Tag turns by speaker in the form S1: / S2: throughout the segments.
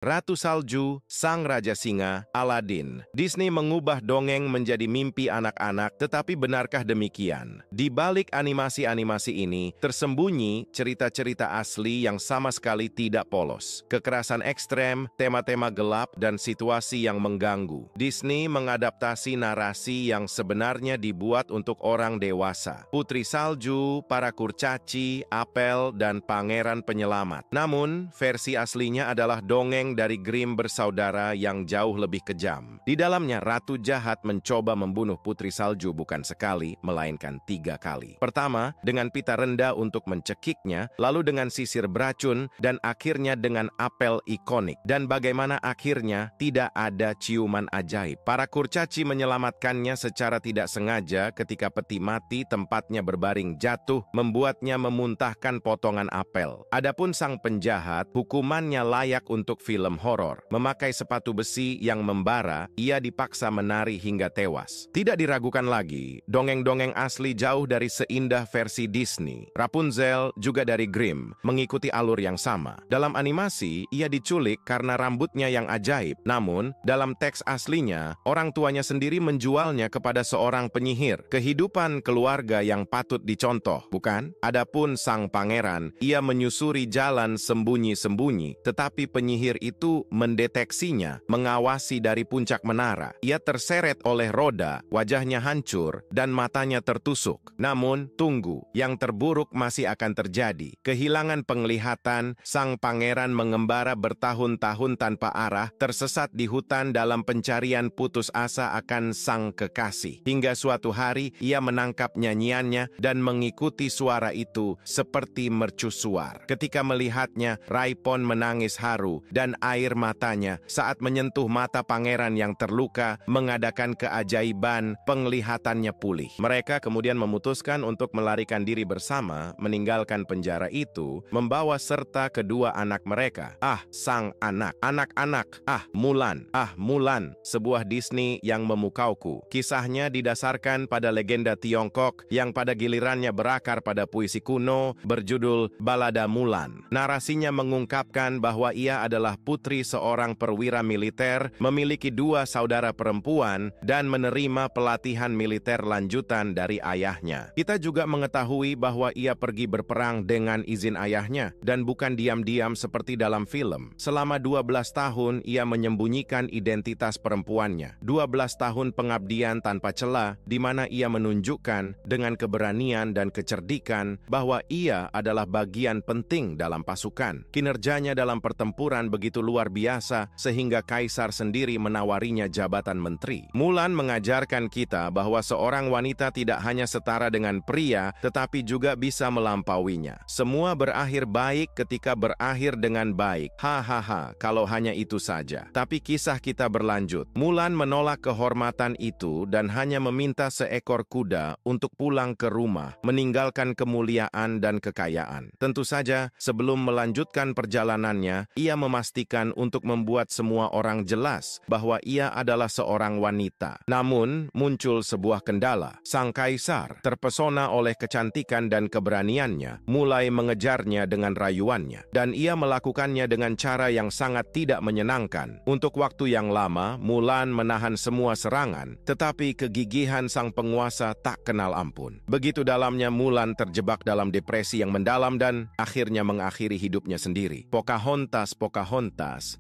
S1: Ratu Salju, Sang Raja Singa, Aladin. Disney mengubah dongeng menjadi mimpi anak-anak, tetapi benarkah demikian? Di balik animasi-animasi ini, tersembunyi cerita-cerita asli yang sama sekali tidak polos. Kekerasan ekstrem, tema-tema gelap, dan situasi yang mengganggu. Disney mengadaptasi narasi yang sebenarnya dibuat untuk orang dewasa. Putri Salju, para kurcaci, apel, dan pangeran penyelamat. Namun, versi aslinya adalah dongeng dari Grimm bersaudara yang jauh lebih kejam. Di dalamnya, Ratu Jahat mencoba membunuh Putri Salju bukan sekali, melainkan 3 kali. Pertama, dengan pita rendah untuk mencekiknya, lalu dengan sisir beracun, dan akhirnya dengan apel ikonik. Dan bagaimana akhirnya tidak ada ciuman ajaib. Para kurcaci menyelamatkannya secara tidak sengaja ketika peti mati tempatnya berbaring jatuh, membuatnya memuntahkan potongan apel. Adapun sang penjahat, hukumannya layak untuk film horor. Memakai sepatu besi yang membara, ia dipaksa menari hingga tewas. Tidak diragukan lagi, dongeng-dongeng asli jauh dari seindah versi Disney. Rapunzel juga dari Grimm, mengikuti alur yang sama. Dalam animasi, ia diculik karena rambutnya yang ajaib. Namun, dalam teks aslinya, orang tuanya sendiri menjualnya kepada seorang penyihir. Kehidupan keluarga yang patut dicontoh, bukan? Adapun sang pangeran, ia menyusuri jalan sembunyi-sembunyi, tetapi penyihir itu mendeteksinya, mengawasi dari puncak menara. Ia terseret oleh roda, wajahnya hancur, dan matanya tertusuk. Namun, tunggu, yang terburuk masih akan terjadi. Kehilangan penglihatan, sang pangeran mengembara bertahun-tahun tanpa arah, tersesat di hutan dalam pencarian putus asa akan sang kekasih. Hingga suatu hari, ia menangkap nyanyiannya dan mengikuti suara itu seperti mercusuar. Ketika melihatnya, Raipon menangis haru, dan air matanya saat menyentuh mata pangeran yang terluka mengadakan keajaiban, penglihatannya pulih. Mereka kemudian memutuskan untuk melarikan diri bersama, meninggalkan penjara itu, membawa serta kedua anak mereka. Sang anak, anak-anak, Mulan, sebuah Disney yang memukauku. Kisahnya didasarkan pada legenda Tiongkok yang pada gilirannya berakar pada puisi kuno berjudul Balada Mulan. Narasinya mengungkapkan bahwa ia adalah putri seorang perwira militer, memiliki 2 saudara perempuan, dan menerima pelatihan militer lanjutan dari ayahnya. Kita juga mengetahui bahwa ia pergi berperang dengan izin ayahnya, dan bukan diam-diam seperti dalam film. Selama 12 tahun, ia menyembunyikan identitas perempuannya. 12 tahun pengabdian tanpa celah, di mana ia menunjukkan dengan keberanian dan kecerdikan bahwa ia adalah bagian penting dalam pasukan. Kinerjanya dalam pertempuran begitu luar biasa sehingga kaisar sendiri menawarinya jabatan menteri. Mulan mengajarkan kita bahwa seorang wanita tidak hanya setara dengan pria, tetapi juga bisa melampauinya. Semua berakhir baik ketika berakhir dengan baik. Hahaha, kalau hanya itu saja. Tapi kisah kita berlanjut. Mulan menolak kehormatan itu dan hanya meminta seekor kuda untuk pulang ke rumah, meninggalkan kemuliaan dan kekayaan. Tentu saja, sebelum melanjutkan perjalanannya, ia memastikan untuk membuat semua orang jelas bahwa ia adalah seorang wanita. Namun, muncul sebuah kendala. Sang kaisar, terpesona oleh kecantikan dan keberaniannya, mulai mengejarnya dengan rayuannya. Dan ia melakukannya dengan cara yang sangat tidak menyenangkan. Untuk waktu yang lama, Mulan menahan semua serangan, tetapi kegigihan sang penguasa tak kenal ampun. Begitu dalamnya Mulan terjebak dalam depresi yang mendalam dan akhirnya mengakhiri hidupnya sendiri. Pocahontas,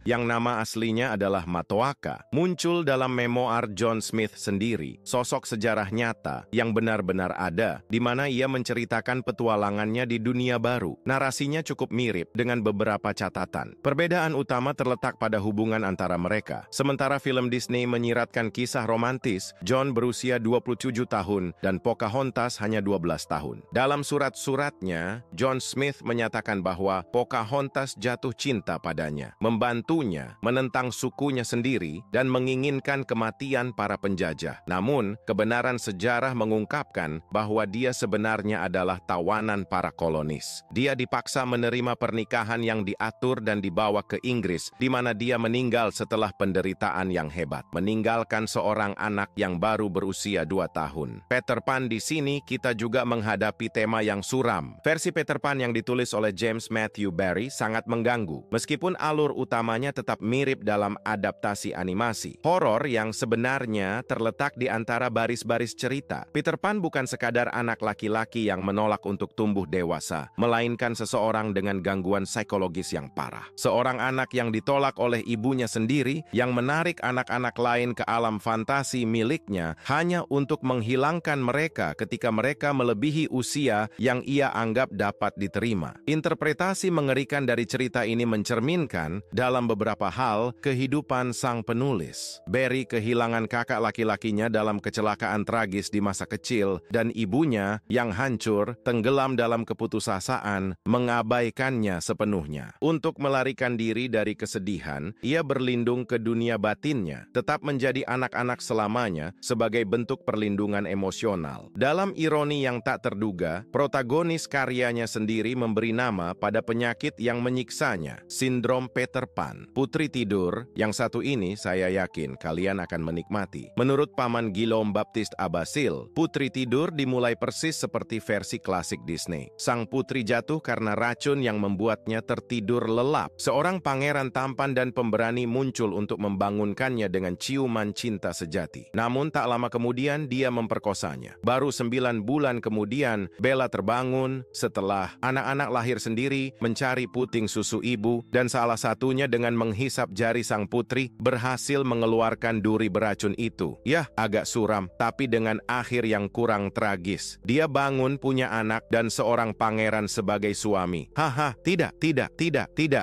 S1: yang nama aslinya adalah Matoaka, muncul dalam memoir John Smith sendiri, sosok sejarah nyata yang benar-benar ada, di mana ia menceritakan petualangannya di dunia baru. Narasinya cukup mirip dengan beberapa catatan. Perbedaan utama terletak pada hubungan antara mereka. Sementara film Disney menyiratkan kisah romantis, John berusia 27 tahun dan Pocahontas hanya 12 tahun. Dalam surat-suratnya, John Smith menyatakan bahwa Pocahontas jatuh cinta padanya, membantunya, menentang sukunya sendiri, dan menginginkan kematian para penjajah. Namun, kebenaran sejarah mengungkapkan bahwa dia sebenarnya adalah tawanan para kolonis. Dia dipaksa menerima pernikahan yang diatur dan dibawa ke Inggris, di mana dia meninggal setelah penderitaan yang hebat, meninggalkan seorang anak yang baru berusia 2 tahun. Peter Pan di sini kita juga menghadapi tema yang suram. Versi Peter Pan yang ditulis oleh James Matthew Barrie sangat mengganggu. Meskipun alur alur utamanya tetap mirip dalam adaptasi animasi. Horor yang sebenarnya terletak di antara baris-baris cerita. Peter Pan bukan sekadar anak laki-laki yang menolak untuk tumbuh dewasa, melainkan seseorang dengan gangguan psikologis yang parah. Seorang anak yang ditolak oleh ibunya sendiri, yang menarik anak-anak lain ke alam fantasi miliknya hanya untuk menghilangkan mereka ketika mereka melebihi usia yang ia anggap dapat diterima. Interpretasi mengerikan dari cerita ini mencerminkan dalam beberapa hal kehidupan sang penulis. Barry kehilangan kakak laki-lakinya dalam kecelakaan tragis di masa kecil, dan ibunya yang hancur, tenggelam dalam keputusasaan, mengabaikannya sepenuhnya. Untuk melarikan diri dari kesedihan, ia berlindung ke dunia batinnya, tetap menjadi anak-anak selamanya sebagai bentuk perlindungan emosional. Dalam ironi yang tak terduga, protagonis karyanya sendiri memberi nama pada penyakit yang menyiksanya, sindrom Peter Pan. Putri Tidur, yang satu ini saya yakin kalian akan menikmati. Menurut Paman Guillaume Baptiste Abasil, Putri Tidur dimulai persis seperti versi klasik Disney. Sang putri jatuh karena racun yang membuatnya tertidur lelap. Seorang pangeran tampan dan pemberani muncul untuk membangunkannya dengan ciuman cinta sejati. Namun tak lama kemudian dia memperkosanya. Baru 9 bulan kemudian, Bella terbangun setelah anak-anak lahir sendiri, mencari puting susu ibu, dan salah satunya dengan menghisap jari sang putri berhasil mengeluarkan duri beracun itu. Yah, agak suram, tapi dengan akhir yang kurang tragis. Dia bangun punya anak dan seorang pangeran sebagai suami. Haha, tidak.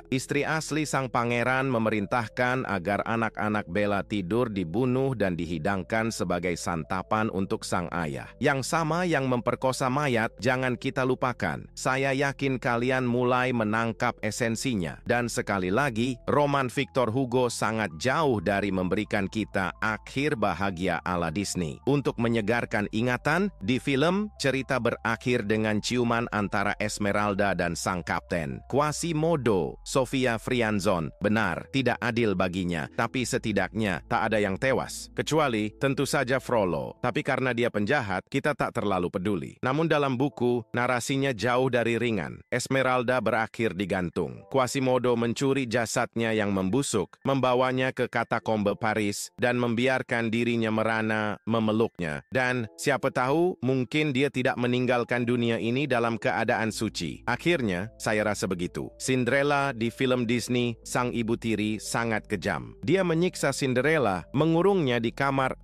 S1: Istri asli sang pangeran memerintahkan agar anak-anak Bella Tidur dibunuh dan dihidangkan sebagai santapan untuk sang ayah. Yang sama yang memperkosa mayat, jangan kita lupakan. Saya yakin kalian mulai menangkap esensinya. Dan sekali lagi, roman Victor Hugo sangat jauh dari memberikan kita akhir bahagia ala Disney. Untuk menyegarkan ingatan, di film, cerita berakhir dengan ciuman antara Esmeralda dan sang kapten. Quasimodo, Sofia Frianzon, benar, tidak adil baginya, tapi setidaknya tak ada yang tewas. Kecuali, tentu saja Frollo. Tapi karena dia penjahat, kita tak terlalu peduli. Namun dalam buku, narasinya jauh dari ringan. Esmeralda berakhir digantung. Quasimodo mencuri jasadnya yang membusuk, membawanya ke katakombe Paris, dan membiarkan dirinya merana memeluknya. Dan siapa tahu, mungkin dia tidak meninggalkan dunia ini dalam keadaan suci. Akhirnya, saya rasa begitu. Cinderella di film Disney, sang ibu tiri sangat kejam. Dia menyiksa Cinderella, mengurungnya di kamar,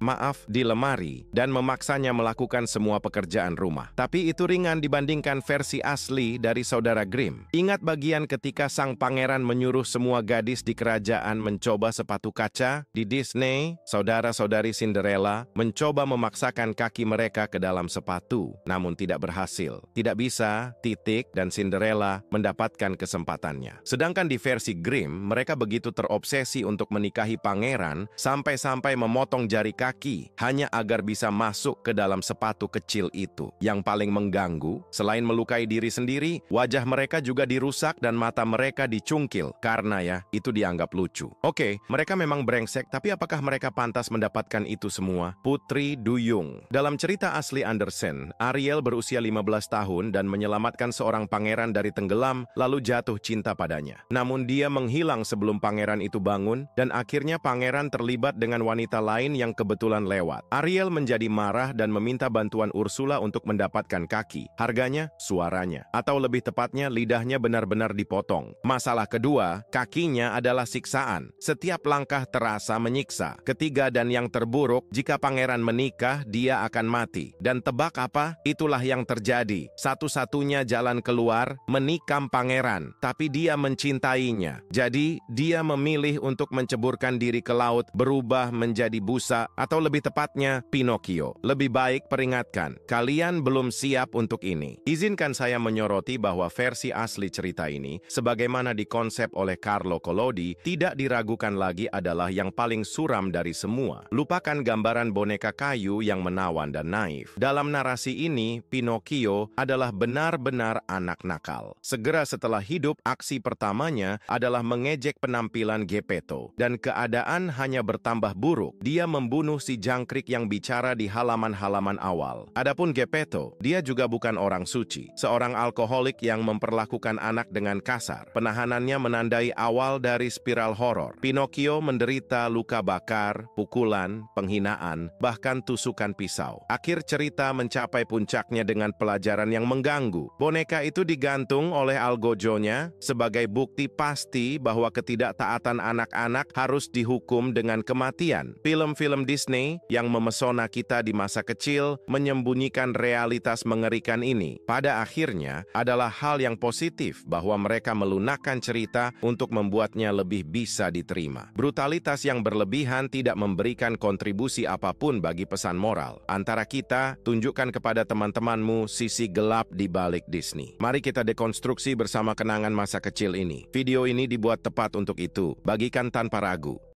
S1: di lemari, dan memaksanya melakukan semua pekerjaan rumah. Tapi itu ringan dibandingkan versi asli dari saudara Grimm. Ingat bagian ketika sang pangeran menyuruh semua gadis di kerajaan mencoba sepatu kaca? Di Disney, saudara-saudari Cinderella mencoba memaksakan kaki mereka ke dalam sepatu, namun tidak berhasil. Tidak bisa, dan Cinderella mendapatkan kesempatannya. Sedangkan di versi Grimm, mereka begitu terobsesi untuk menikahi pangeran, sampai-sampai memotong jari kaki, hanya agar bisa masuk ke dalam sepatu kecil itu. Yang paling mengganggu, selain melukai diri sendiri, wajah mereka juga dirusak dan mata mereka dicungkil, karena itu dianggap lucu. Oke, mereka memang brengsek, tapi apakah mereka pantas mendapatkan itu semua? Putri Duyung. Dalam cerita asli Andersen, Ariel berusia 15 tahun dan menyelamatkan seorang pangeran dari tenggelam, lalu jatuh cinta padanya. Namun dia menghilang sebelum pangeran itu bangun, dan akhirnya pangeran terlibat dengan wanita lain yang kebetulan lewat. Ariel menjadi marah dan meminta bantuan Ursula untuk mendapatkan kaki. Harganya, suaranya. Atau lebih tepatnya, lidahnya benar-benar dipotong. Masalah kedua, kakinya adalah siksaan. Setiap langkah terasa menyiksa. Ketiga dan yang terburuk, jika pangeran menikah, dia akan mati. Dan tebak apa? Itulah yang terjadi. Satu-satunya jalan keluar, menikam pangeran. Tapi dia mencintainya. Jadi, dia memilih untuk menceburkan diri ke laut, berubah menjadi busa, atau lebih tepatnya, Pinocchio. Lebih baik peringatkan, kalian belum siap untuk ini. Izinkan saya menyoroti bahwa versi asli cerita ini, sebagaimana dikonsep oleh Carlo Collodi, tidak diragukan lagi adalah yang paling suram dari semua. Lupakan gambaran boneka kayu yang menawan dan naif. Dalam narasi ini, Pinocchio adalah benar-benar anak nakal. Segera setelah hidup, aksi pertamanya adalah mengejek penampilan Geppetto. Dan keadaan hanya bertambah buruk. Dia membunuh si jangkrik yang bicara di halaman-halaman awal. Adapun Geppetto, dia juga bukan orang suci. Seorang alkoholik yang memperlakukan anak dengan kasar. Penahanannya menandai awal dari spiral horor. Pinocchio menderita luka bakar, pukulan, penghinaan, bahkan tusukan pisau. Akhir cerita mencapai puncaknya dengan pelajaran yang mengganggu. Boneka itu digantung oleh algojonya sebagai bukti pasti bahwa ketidaktaatan anak-anak harus dihukum dengan kematian. Film-film Disney yang memesona kita di masa kecil menyembunyikan realitas mengerikan ini. Pada akhirnya adalah hal yang positif bahwa mereka melunakkan cerita untuk membuatnya lebih bisa diterima. Brutalitas yang berlebihan tidak memberikan kontribusi apapun bagi pesan moral. Antara kita, tunjukkan kepada teman-temanmu sisi gelap di balik Disney. Mari kita dekonstruksi bersama kenangan masa kecil ini. Video ini dibuat tepat untuk itu. Bagikan tanpa ragu.